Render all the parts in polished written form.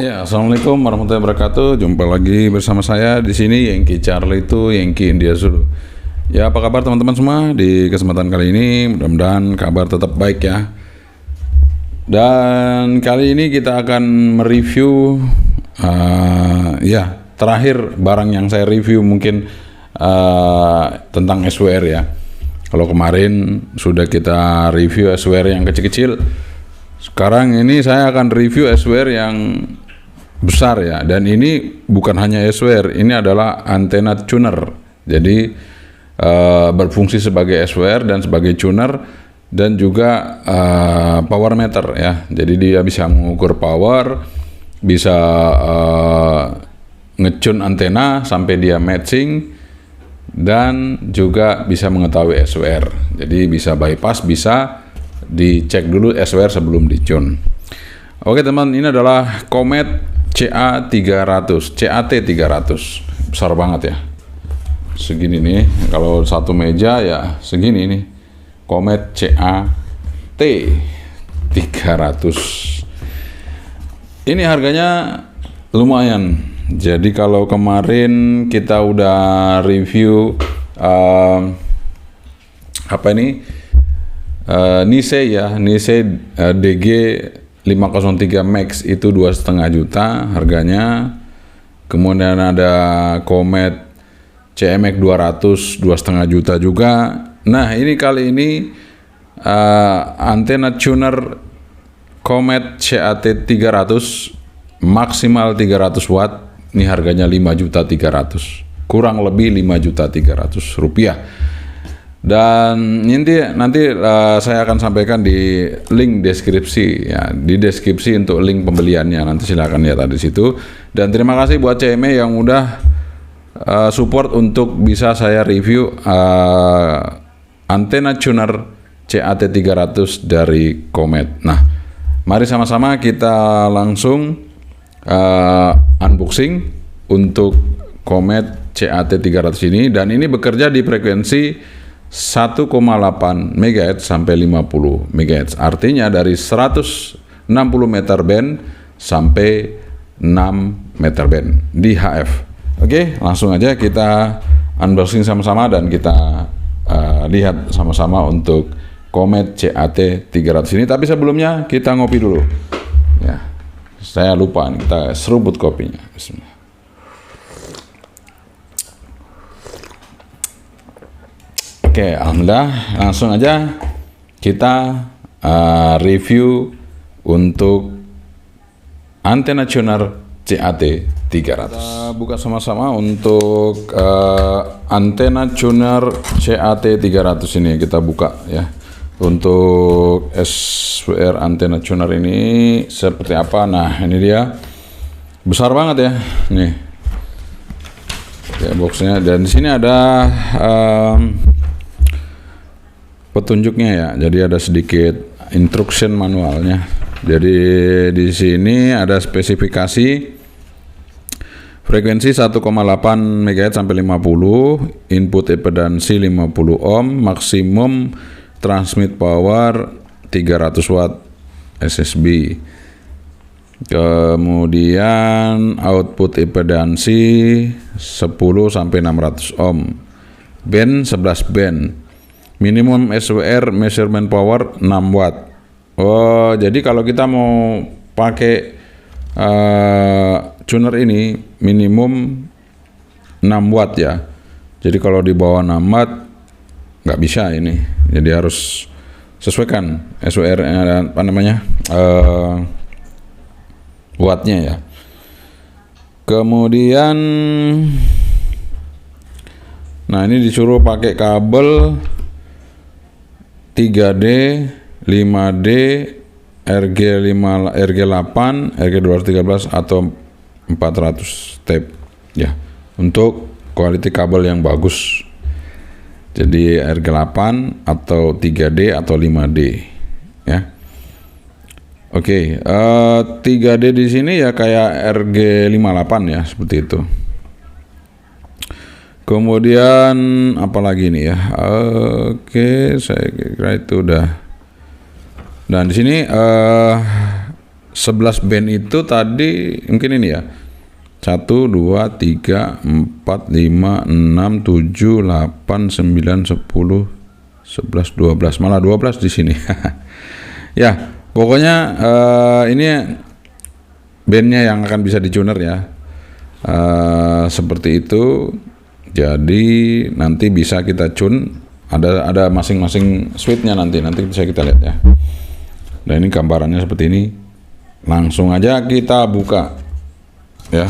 Ya, assalamualaikum warahmatullahi wabarakatuh. Jumpa lagi bersama saya di sini Yankee Charlie itu Yankee India Zulu. Ya, apa kabar teman-teman semua? Di kesempatan kali ini mudah-mudahan kabar tetap baik ya. Dan kali ini kita akan mereview terakhir barang yang saya review mungkin tentang SWR ya. Kalau kemarin sudah kita review SWR yang kecil-kecil, sekarang ini saya akan review SWR yang besar ya, dan ini bukan hanya SWR, ini adalah antena tuner. Jadi berfungsi sebagai SWR dan sebagai tuner dan juga power meter ya. Jadi dia bisa mengukur power, bisa ngecune antena sampai dia matching, dan juga bisa mengetahui SWR. Jadi bisa bypass, bisa dicek dulu SWR sebelum dicune. Oke teman, ini adalah Comet CAT300, besar banget ya, segini nih, kalau satu meja ya segini nih, Comet CAT300. Ini harganya lumayan. Jadi kalau kemarin kita udah review Nise DG 503 Max itu 2,5 juta harganya. Kemudian ada Comet CMX 200 2,5 juta juga. Nah, ini kali ini antena tuner Comet CAT300 maksimal 300 watt. Ini harganya 5.300.000, kurang lebih 5.300.000 rupiah. Dan nanti saya akan sampaikan di link deskripsi ya, di deskripsi untuk link pembeliannya, nanti silakan lihat di situ. Dan terima kasih buat CME yang udah support untuk bisa saya review antena tuner CAT300 dari Comet. Nah, mari sama-sama kita langsung unboxing untuk Comet CAT300 ini, dan ini bekerja di frekuensi 1,8 MHz sampai 50 MHz. Artinya dari 160 meter band sampai 6 meter band di HF. Oke, langsung aja kita unboxing sama-sama dan kita lihat sama-sama untuk Comet CAT300 ini. Tapi sebelumnya kita ngopi dulu. Ya, saya lupa nih, kita seruput kopinya. Bismillah. Oke, alhamdulillah, langsung aja kita review untuk antena tuner CAT300. Kita buka sama-sama untuk antena tuner CAT300 ini, kita buka ya. Untuk SWR antena tuner ini seperti apa? Nah, ini dia, besar banget ya, nih ya boxnya, dan di sini ada petunjuknya ya. Jadi ada sedikit instruction manualnya. Jadi di sini ada spesifikasi frekuensi 1,8 MHz sampai 50, input impedansi 50 ohm, maksimum transmit power 300 watt SSB. Kemudian output impedansi 10 sampai 600 ohm. Band 11 band. Minimum SWR measurement power 6 watt. Oh, jadi kalau kita mau pakai tuner ini minimum 6 watt ya. Jadi kalau di bawah 6 watt nggak bisa ini. Jadi harus sesuaikan SWR wattnya ya. Kemudian nah, ini disuruh pakai kabel 3D, 5D, RG8, RG213 atau 400 tape ya, untuk quality kabel yang bagus. Jadi RG8 atau 3D atau 5D ya. Oke, 3D di sini ya kayak RG58 ya, seperti itu. Kemudian apalagi nih ya? Oke, saya kira itu udah. Dan di sini 11 band itu tadi mungkin ini ya. 1, 2, 3, 4, 5, 6, 7, 8, 9, 10, 11, 12, malah 12 di sini. Ya, pokoknya ini bandnya yang akan bisa dicuner ya. Seperti itu. Jadi nanti bisa kita tune, ada masing-masing switchnya nanti bisa kita lihat ya. Nah ini gambarannya seperti ini. Langsung aja kita buka ya.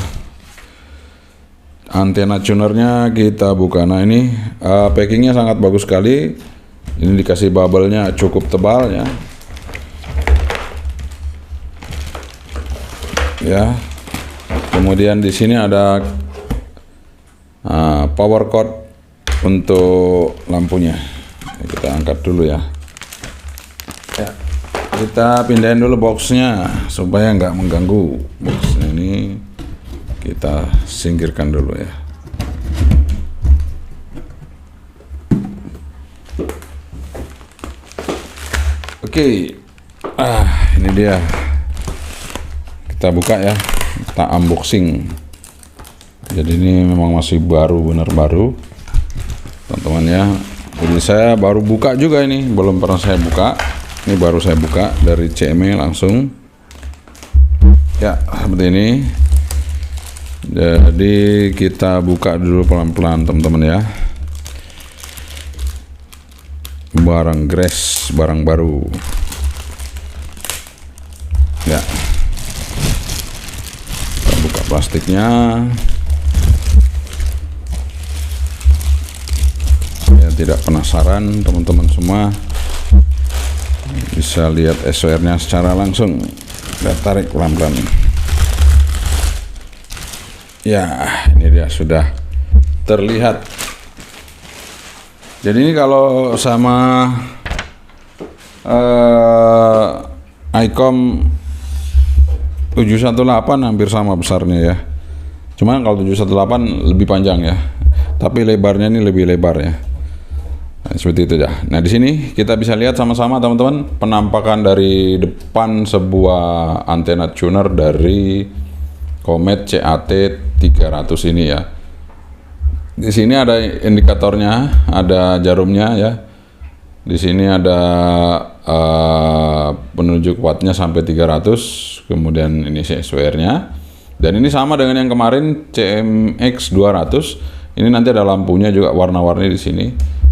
Antena tunernya kita buka. Nah ini packingnya sangat bagus sekali. Ini dikasih bubble-nya cukup tebal ya. Ya. Kemudian di sini ada power cord untuk lampunya. Kita angkat dulu ya. Ya. Kita pindahin dulu boxnya supaya nggak mengganggu. Boxnya ini kita singkirkan dulu ya. Oke, ini dia. Kita buka ya, kita unboxing. Jadi ini memang masih baru, benar baru, teman-teman ya. Jadi saya baru buka juga ini, belum pernah saya buka. Ini baru saya buka dari CME langsung. Ya, seperti ini. Jadi kita buka dulu pelan-pelan teman-teman ya. Barang Grace, barang baru ya. Kita buka plastiknya ya. Tidak penasaran teman-teman semua, bisa lihat SOR nya secara langsung. Kita tarik pelan-pelan. Ya, ini dia sudah terlihat. Jadi ini kalau sama ICOM 718 hampir sama besarnya ya. Cuman kalau 718 lebih panjang ya. Tapi lebarnya ini lebih lebar ya. Nah, seperti itu ya. Nah, di sini kita bisa lihat sama-sama teman-teman penampakan dari depan sebuah antena tuner dari Comet CAT300 ini ya. Di sini ada indikatornya, ada jarumnya ya. Di sini ada penunjuk wattnya sampai 300, kemudian ini SWR-nya. Dan ini sama dengan yang kemarin CMX 200. Ini nanti ada lampunya juga warna-warni di sini.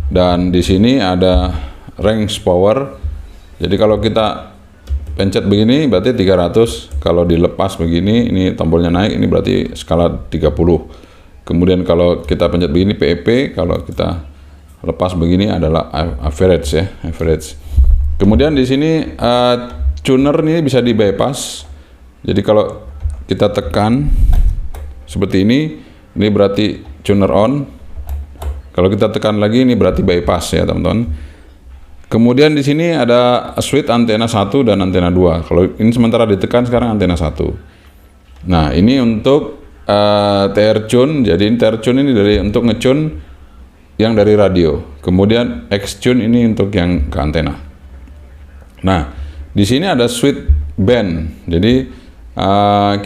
Dan di sini ada range power. Jadi kalau kita pencet begini berarti 300, kalau dilepas begini ini tombolnya naik, ini berarti skala 30. Kemudian kalau kita pencet begini PEP, kalau kita lepas begini adalah average ya, average. Kemudian di sini tuner ini bisa di bypass. Jadi kalau kita tekan seperti ini berarti tuner on. Kalau kita tekan lagi ini berarti bypass ya teman-teman. Kemudian di sini ada switch antena 1 dan antena 2. Kalau ini sementara ditekan, sekarang antena 1. Nah, ini untuk TR tune. Jadi TR tune ini untuk ngecune yang dari radio. Kemudian X tune ini untuk yang ke antena. Nah, di sini ada switch band. Jadi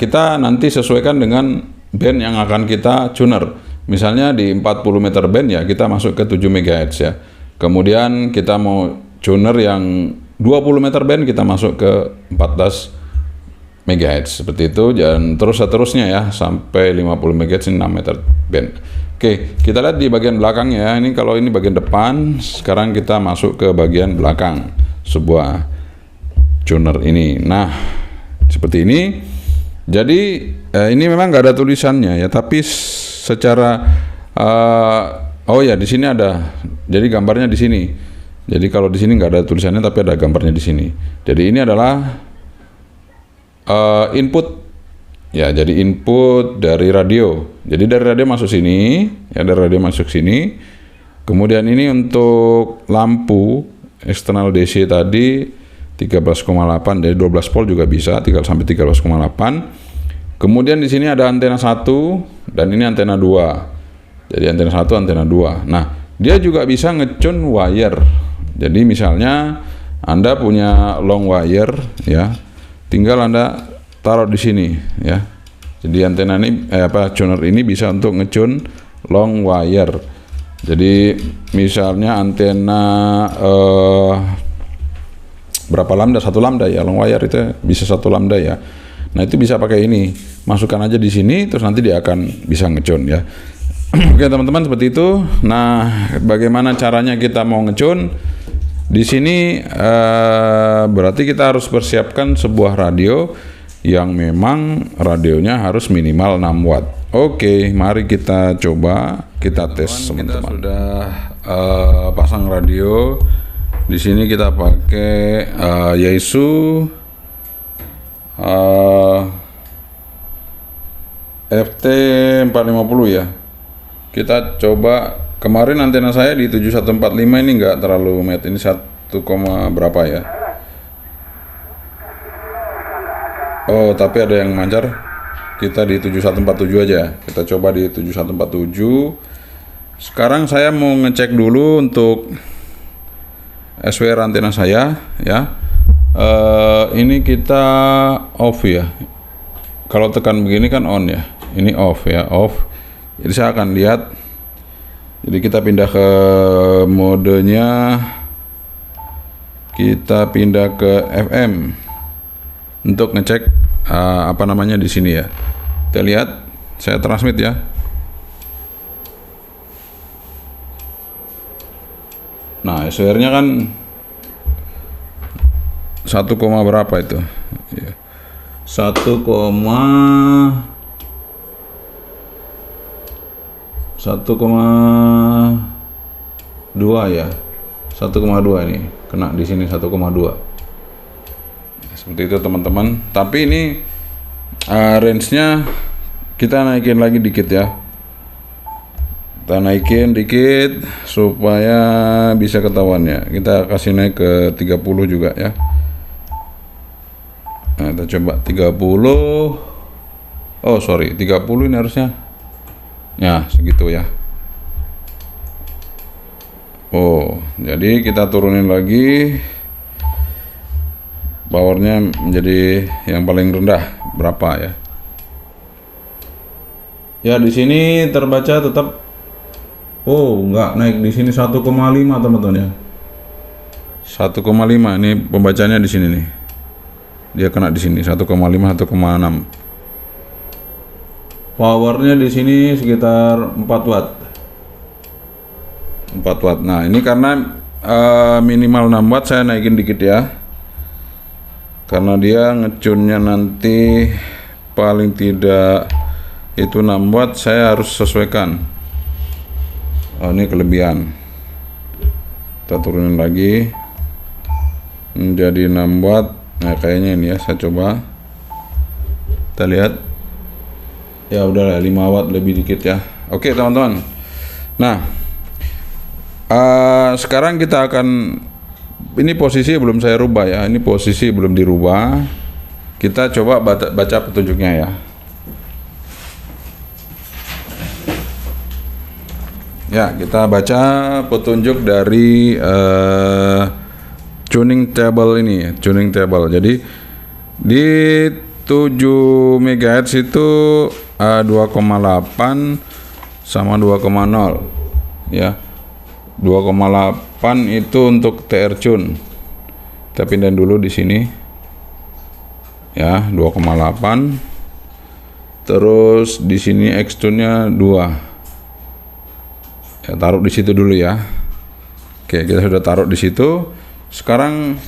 kita nanti sesuaikan dengan band yang akan kita tuner. Misalnya di 40 meter band ya kita masuk ke 7 MHz ya. Kemudian kita mau tuner yang 20 meter band, kita masuk ke 14 MHz seperti itu, dan terus seterusnya ya sampai 50 MHz 6 meter band. Oke, kita lihat di bagian belakang ya. Ini kalau ini bagian depan, sekarang kita masuk ke bagian belakang sebuah tuner ini. Nah, seperti ini. Jadi ini memang nggak ada tulisannya ya, tapi secara oh ya, di sini ada. Jadi gambarnya di sini. Jadi kalau di sini nggak ada tulisannya, tapi ada gambarnya di sini. Jadi ini adalah input ya. Jadi input dari radio. Jadi dari radio masuk sini, ya dari radio masuk sini. Kemudian ini untuk lampu eksternal DC tadi 13,8 dari 12 volt juga bisa, sampai 13,8. Kemudian di sini ada antena 1 dan ini antena 2. Jadi antena 1, antena 2. Nah, dia juga bisa ngecune wire. Jadi misalnya Anda punya long wire ya. tinggal Anda taruh di sini ya. Jadi antena ini tuner ini bisa untuk ngecun long wire. Jadi misalnya antena berapa lambda, 1 lambda ya, long wire itu bisa 1 lambda ya. Nah itu bisa pakai ini, masukkan aja di sini, terus nanti dia akan bisa ngecun ya. Oke teman-teman, seperti itu. Nah bagaimana caranya kita mau ngecun? Di sini berarti kita harus persiapkan sebuah radio yang memang radionya harus minimal 6 watt. Oke, mari kita coba, kita tes teman-teman. Kita sudah pasang radio. Di sini kita pakai Yaesu FT450 ya. Kita coba, kemarin antena saya di 7145 ini nggak terlalu met, ini 1, berapa ya. Oh, tapi ada yang mancar. Kita di 7147 aja. Kita coba di 7147. Sekarang saya mau ngecek dulu untuk SWR antena saya ya. Ini kita off ya. Kalau tekan begini kan on ya. Ini off ya, off. Jadi saya akan lihat. Jadi kita pindah ke modenya. Kita pindah ke FM untuk ngecek di sini ya. Kita lihat, saya transmit ya. Nah, SWR-nya kan 1, berapa itu? 1,2 ya. 1,2 ini kena di sini 1,2. Seperti itu teman-teman. Tapi ini range-nya kita naikin lagi dikit ya. Kita naikin dikit supaya bisa ketahuan ya. Kita kasih naik ke 30 juga ya. Nah, kita coba 30. Oh, sorry, 30 ini harusnya. Ya, segitu ya. Oh, jadi kita turunin lagi. Powernya menjadi yang paling rendah berapa ya? Ya di sini terbaca tetap. Oh nggak naik di sini 1,5 teman-teman ya. 1,5 ini pembacanya di sini nih. Dia kena di sini 1,5 1,6. Powernya di sini sekitar 4 watt. 4 watt. Nah ini karena minimal 6 watt saya naikin dikit ya. Karena dia ngecunnya nanti paling tidak itu 6 watt, saya harus sesuaikan. Oh ini kelebihan. Kita turunin lagi menjadi 6 watt. Nah kayaknya ini ya, saya coba. Kita lihat. Ya udah 5 watt lebih dikit ya. Oke teman-teman. Nah sekarang kita akan, ini posisi belum saya rubah ya, ini posisi belum dirubah. Kita coba baca petunjuknya ya. Ya, kita baca petunjuk dari tuning table ini ya, tuning table. Jadi di 7 MHz itu 2,8 sama 2,0 ya. 2,8 itu untuk TR tune. Kita pindahin dulu di sini. Ya, 2,8. Terus di sini X tune-nya 2. Ya, taruh di situ dulu ya. Oke, kita sudah taruh di situ. Sekarang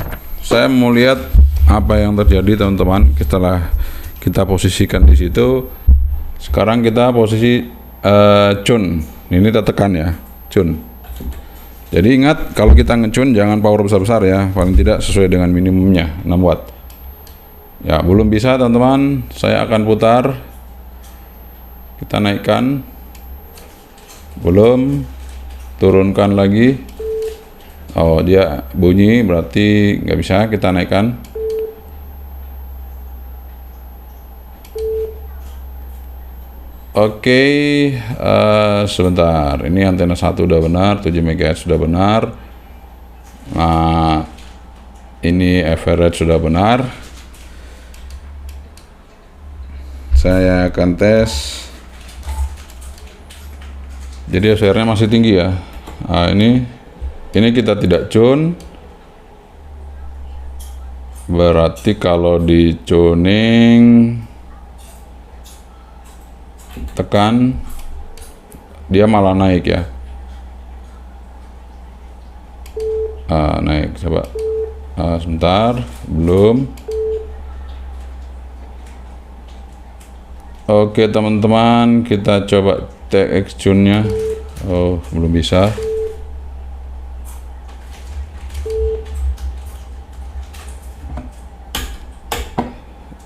saya mau lihat apa yang terjadi teman-teman setelah kita posisikan di situ. Sekarang kita posisi tune. Ini kita tekan ya, tune. Jadi ingat, kalau kita ngecun jangan power besar-besar ya, paling tidak sesuai dengan minimumnya 6 watt. Ya, belum bisa teman-teman, saya akan putar. Kita naikkan. Belum. Turunkan lagi. Oh, dia bunyi, berarti nggak bisa, kita naikkan. Oke, sebentar. Ini antena 1 udah benar, 7 MHz sudah benar. Nah, ini average sudah benar. Saya akan tes. Jadi SR-nya masih tinggi ya. Nah, ini kita tidak tune. Berarti kalau di tuning tekan, dia malah naik ya. Naik, coba. Sebentar, belum. Oke teman-teman, kita coba TX tune-nya. Oh, belum bisa.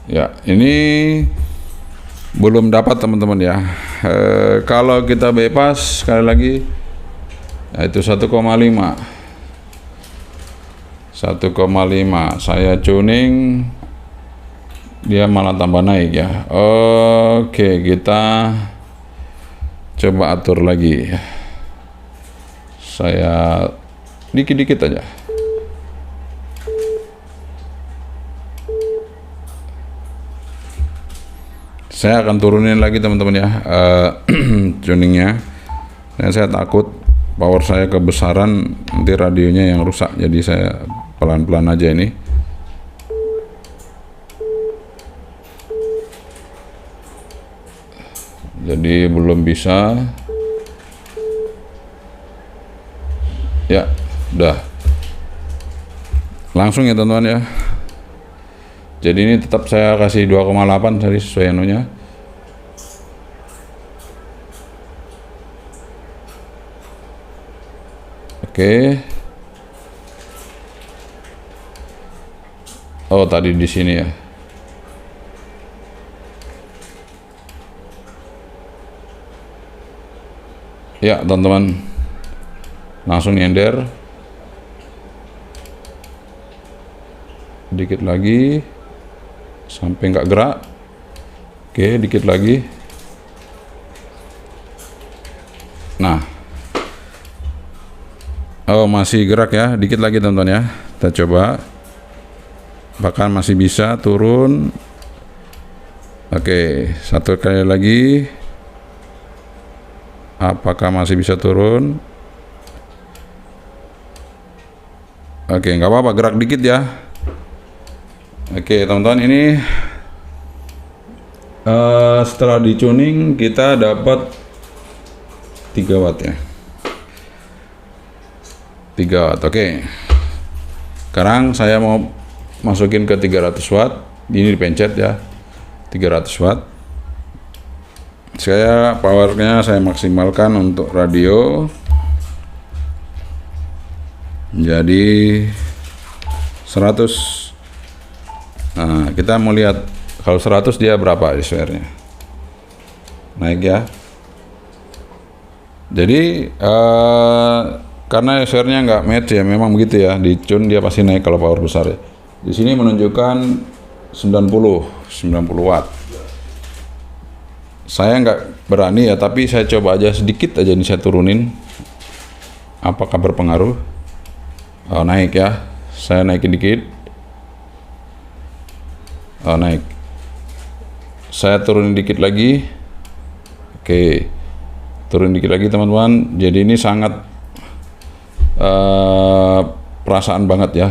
Ya, ini belum dapat teman-teman ya. Kalau kita bebas sekali lagi, yaitu 1,5. 1,5 saya tuning, dia malah tambah naik ya. Oke, kita coba atur lagi. Saya dikit-dikit aja. Saya akan turunin lagi teman-teman ya, tuningnya. Dan saya takut power saya kebesaran, nanti radionya yang rusak. Jadi saya pelan-pelan aja ini. Jadi belum bisa. Ya, udah. Langsung ya teman-teman ya. Jadi ini tetap saya kasih 2,8 dari sesuai anunya. Oke. Oh, tadi di sini ya. Ya, teman-teman. Langsung nyender. Dikit lagi. Sampai nggak gerak. Oke, dikit lagi. Nah, oh masih gerak ya, dikit lagi teman-teman ya. Kita coba, bahkan masih bisa turun. Oke, satu kali lagi. Apakah masih bisa turun? Oke, nggak apa-apa, gerak dikit ya. Oke teman-teman, ini setelah di tuning kita dapat 3 watt ya, 3 watt. Oke, sekarang saya mau masukin ke 300 watt. Ini dipencet ya, 300 watt. Powernya saya maksimalkan untuk radio, jadi 100. Nah, kita mau lihat kalau 100 dia berapa SR-nya. Naik ya. Jadi karena SR-nya nggak match ya, memang begitu ya. Di tune dia pasti naik kalau power besar ya. Di sini menunjukkan 90 watt. Saya nggak berani ya, tapi saya coba aja sedikit aja, ini saya turunin. Apakah berpengaruh? Oh, naik ya. Saya naikin dikit. Oh, naik. Saya turunin dikit lagi. Oke, turun dikit lagi teman-teman. Jadi ini sangat perasaan banget ya,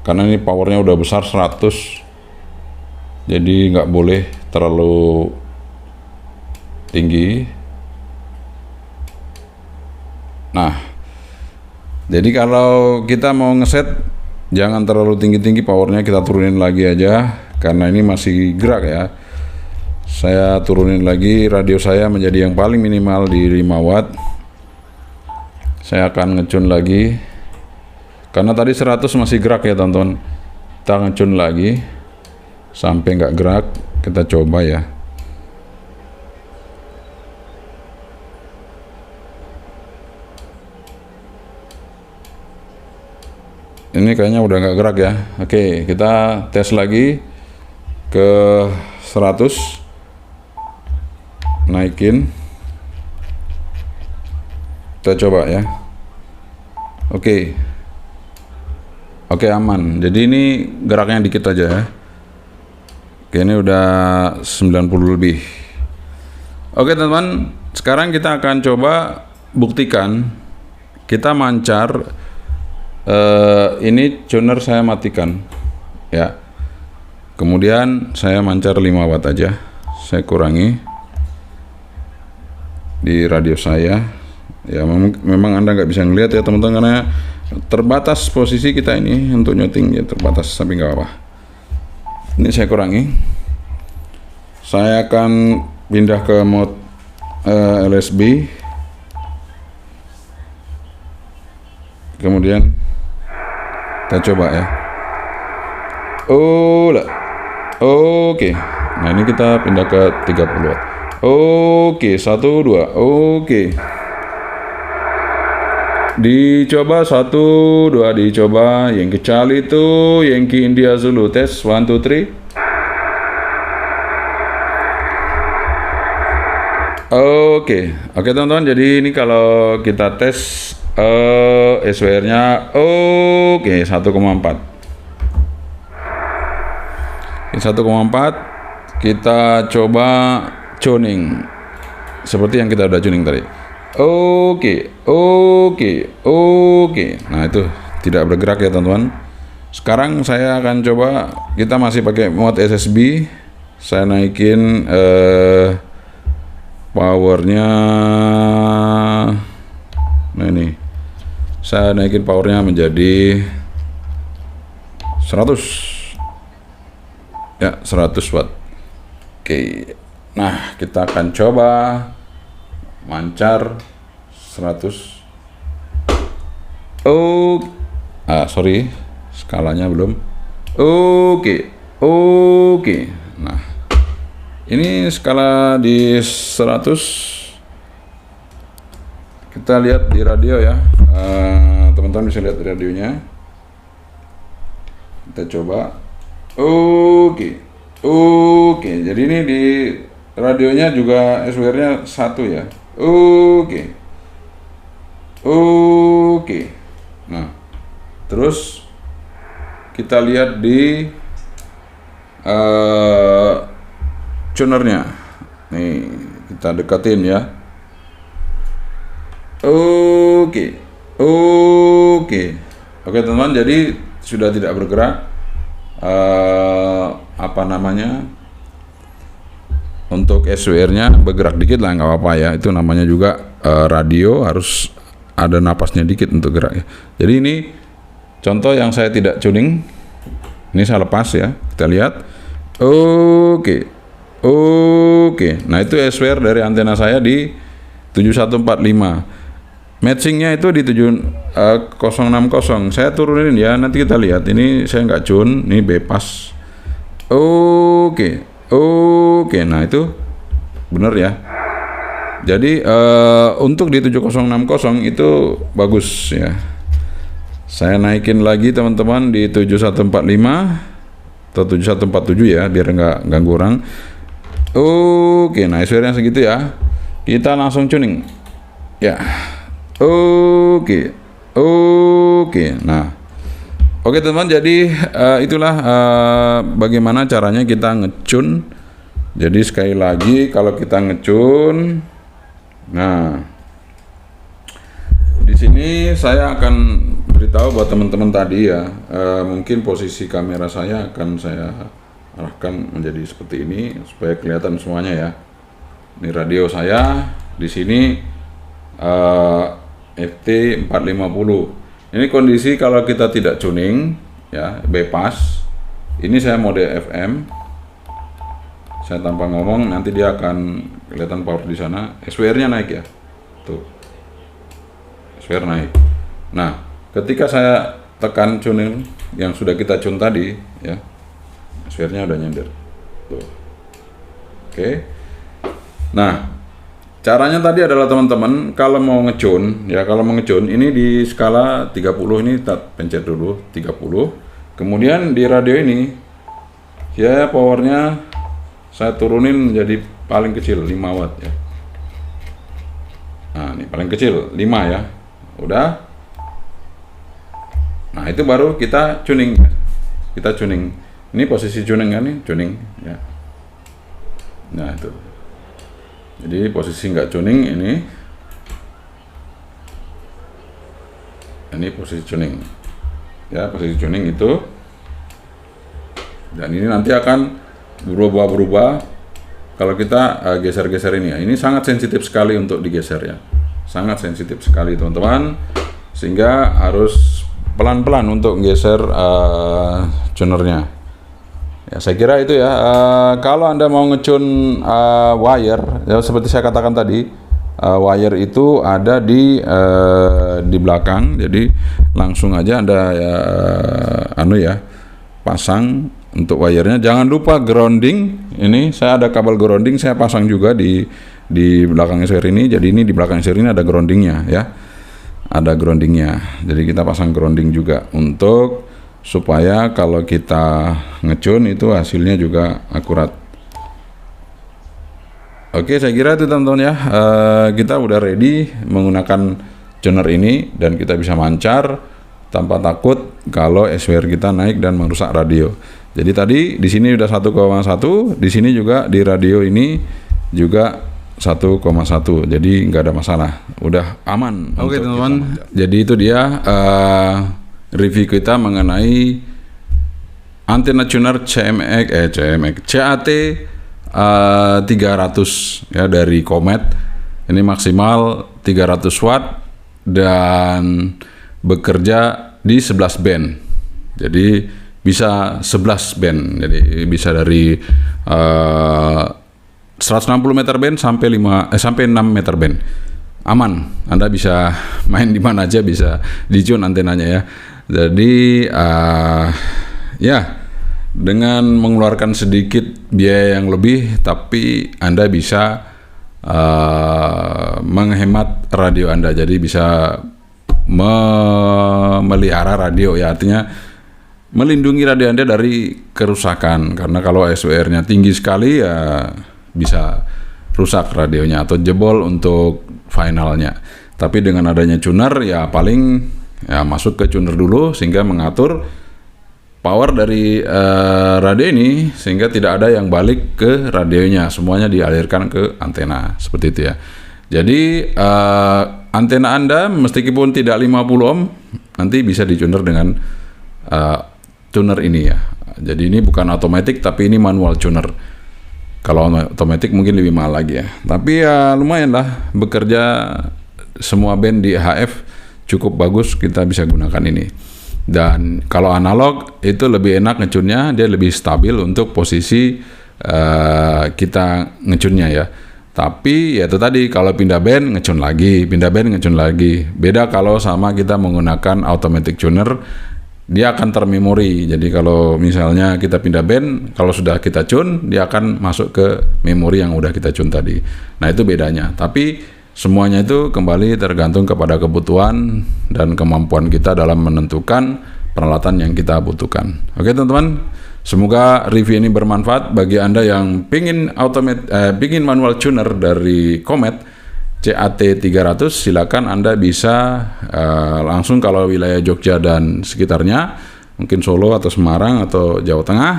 karena ini powernya udah besar 100. Jadi nggak boleh terlalu tinggi. Nah, jadi kalau kita mau ngeset, jangan terlalu tinggi-tinggi powernya, kita turunin lagi aja karena ini masih gerak ya. Saya turunin lagi radio saya menjadi yang paling minimal di 5 watt. Saya akan ngecun lagi karena tadi 100 masih gerak ya teman-teman. Kita ngecun lagi sampai nggak gerak. Kita coba ya. Ini kayaknya udah nggak gerak ya. Oke, kita tes lagi ke 100, naikin. Kita coba ya. Oke, aman. Jadi ini geraknya dikit aja ya. Oke, ini udah 90 lebih. Oke teman-teman, sekarang kita akan coba buktikan kita mancar. Ini tuner saya matikan ya. Kemudian saya mancar 5 watt aja. Saya kurangi di radio saya. Ya memang Anda nggak bisa ngelihat ya teman-teman, karena terbatas posisi kita ini untuk nyuting ya, terbatas, tapi nggak apa-apa. Ini saya kurangi. Saya akan pindah ke mode LSB. Kemudian kita coba ya. Oke. Nah, ini kita pindah ke 30 watt. Oke, 1 2. Oke. Dicoba 1 2, dicoba yang kecil itu Yankee India Zulu, tes 1 2 3. Oke teman-teman, jadi ini kalau kita tes SWR-nya oke 1,4. 1,4 kita coba tuning seperti yang kita udah tuning tadi. Oke. Nah, itu tidak bergerak ya teman-teman. Sekarang saya akan coba, kita masih pakai mode SSB. Saya naikin powernya. Nah, ini saya naikin powernya menjadi 100 ya, 100 watt. Oke, nah kita akan coba mancar 100. Sorry, skalanya belum. Oke. Nah, ini skala di 100. Kita lihat di radio ya, teman-teman bisa lihat di radionya. Kita coba. Oke. Jadi ini di radionya juga SWR-nya 1 ya. Oke. Nah, terus kita lihat di tunernya. Nih, kita dekatin ya. Oke teman-teman, jadi sudah tidak bergerak. Untuk SWR-nya bergerak dikit lah, nggak apa-apa ya. Itu namanya juga radio, harus ada napasnya dikit untuk gerak ya. Jadi ini contoh yang saya tidak tuning. Ini saya lepas ya. Kita lihat. Oke. Nah, itu SWR dari antena saya di 7145. Matchingnya itu di 7060. Saya turunin ya, nanti kita lihat. Ini saya nggak tune, ini bypass. Oke. Nah, itu bener ya. Jadi untuk di 7060 itu bagus ya. Saya naikin lagi teman-teman di 7145 atau 7147 ya, biar nggak ganggu orang. Oke, nah SWR-nya segitu ya. Kita langsung tuning ya. Oke. Nah, oke teman-teman, jadi itulah bagaimana caranya kita ngecun. Jadi sekali lagi, kalau kita ngecun, nah di sini saya akan beritahu buat teman-teman tadi ya, mungkin posisi kamera saya akan saya arahkan menjadi seperti ini supaya kelihatan semuanya ya. Ini radio saya di sini. FT450. Ini kondisi kalau kita tidak tuning ya, bypass. Ini saya mode FM. Saya tanpa ngomong, nanti dia akan kelihatan power di sana. SWR-nya naik ya. Tuh. SWR naik. Nah, ketika saya tekan tuning yang sudah kita tune tadi ya, SWR-nya udah nyender. Tuh. Oke. Nah, caranya tadi adalah teman-teman, kalau mau ngecun ya, ini di skala 30, ini kita pencet dulu 30. Kemudian di radio ini ya, powernya saya turunin menjadi paling kecil 5 watt ya. Nah, ini paling kecil 5 ya. Udah. Nah, itu baru kita tuning. Ini posisi tuning kan nih, tuning ya. Nah itu. Jadi posisi nggak tuning ini posisi tuning. Ya, posisi tuning itu. Dan ini nanti akan berubah kalau kita geser-geser ini ya. Ini sangat sensitif sekali untuk digeser ya. Sangat sensitif sekali teman-teman. Sehingga harus pelan-pelan untuk geser tunernya. Ya, saya kira itu ya. Kalau Anda mau ngecun wire, ya seperti saya katakan tadi, wire itu ada di belakang. Jadi langsung aja Anda pasang untuk wirenya. Jangan lupa grounding. Ini saya ada kabel grounding, saya pasang juga di belakang seri ini. Jadi ini di belakang seri ini ada groundingnya ya. Ada groundingnya, jadi kita pasang grounding juga untuk supaya kalau kita ngecun itu hasilnya juga akurat. Oke, saya kira itu teman-teman ya. Kita udah ready menggunakan tuner ini dan kita bisa mancar tanpa takut kalau SWR kita naik dan merusak radio. Jadi tadi di sini udah 1,1, di sini juga di radio ini juga 1,1, jadi nggak ada masalah, udah aman. Oke teman-teman, jadi itu dia review kita mengenai antena tuner CAT 300 ya dari Comet. Ini maksimal 300 watt dan bekerja di 11 band, jadi bisa 11 band, jadi bisa dari 160 meter band sampai 6 meter band. Aman, Anda bisa main di mana aja, bisa di-tune antenanya ya. Jadi ya dengan mengeluarkan sedikit biaya yang lebih, tapi Anda bisa menghemat radio Anda. Jadi bisa memelihara radio ya, artinya melindungi radio Anda dari kerusakan. Karena kalau SWR-nya tinggi sekali ya bisa rusak radionya atau jebol untuk finalnya. Tapi dengan adanya tuner ya paling ya masuk ke tuner dulu sehingga mengatur power dari radio ini sehingga tidak ada yang balik ke radionya, semuanya dialirkan ke antena seperti itu ya. Jadi antena Anda meskipun tidak 50 ohm nanti bisa dituner dengan tuner ini ya. Jadi ini bukan otomatis tapi ini manual tuner. Kalau otomatis mungkin lebih mahal lagi ya. Tapi ya lumayan lah, bekerja semua band di HF cukup bagus, kita bisa gunakan ini. Dan kalau analog itu lebih enak ngecunnya, dia lebih stabil untuk posisi kita ngecunnya ya. Tapi ya itu tadi, kalau pindah band ngecun lagi, pindah band ngecun lagi. Beda kalau sama kita menggunakan automatic tuner, dia akan termemori. Jadi kalau misalnya kita pindah band, kalau sudah kita tune, dia akan masuk ke memori yang udah kita tune tadi. Nah itu bedanya. Tapi semuanya itu kembali tergantung kepada kebutuhan dan kemampuan kita dalam menentukan peralatan yang kita butuhkan. Oke teman-teman, semoga review ini bermanfaat bagi Anda yang pingin manual tuner dari Comet CAT 300. Silakan Anda bisa langsung kalau wilayah Jogja dan sekitarnya, mungkin Solo atau Semarang atau Jawa Tengah,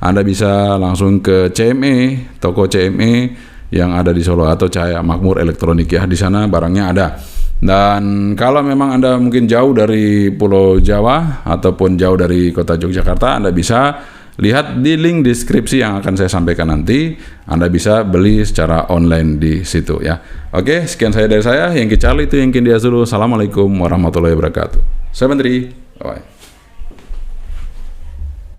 Anda bisa langsung ke CME, toko CME yang ada di Solo atau Cahaya Makmur Elektronik ya, di sana barangnya ada. Dan kalau memang Anda mungkin jauh dari Pulau Jawa ataupun jauh dari kota Yogyakarta, Anda bisa lihat di link deskripsi yang akan saya sampaikan nanti. Anda bisa beli secara online di situ ya. Oke, sekian dari saya. Yang Charlie itu yang Dia Zulu. Assalamualaikum warahmatullahi wabarakatuh. 73. Bye.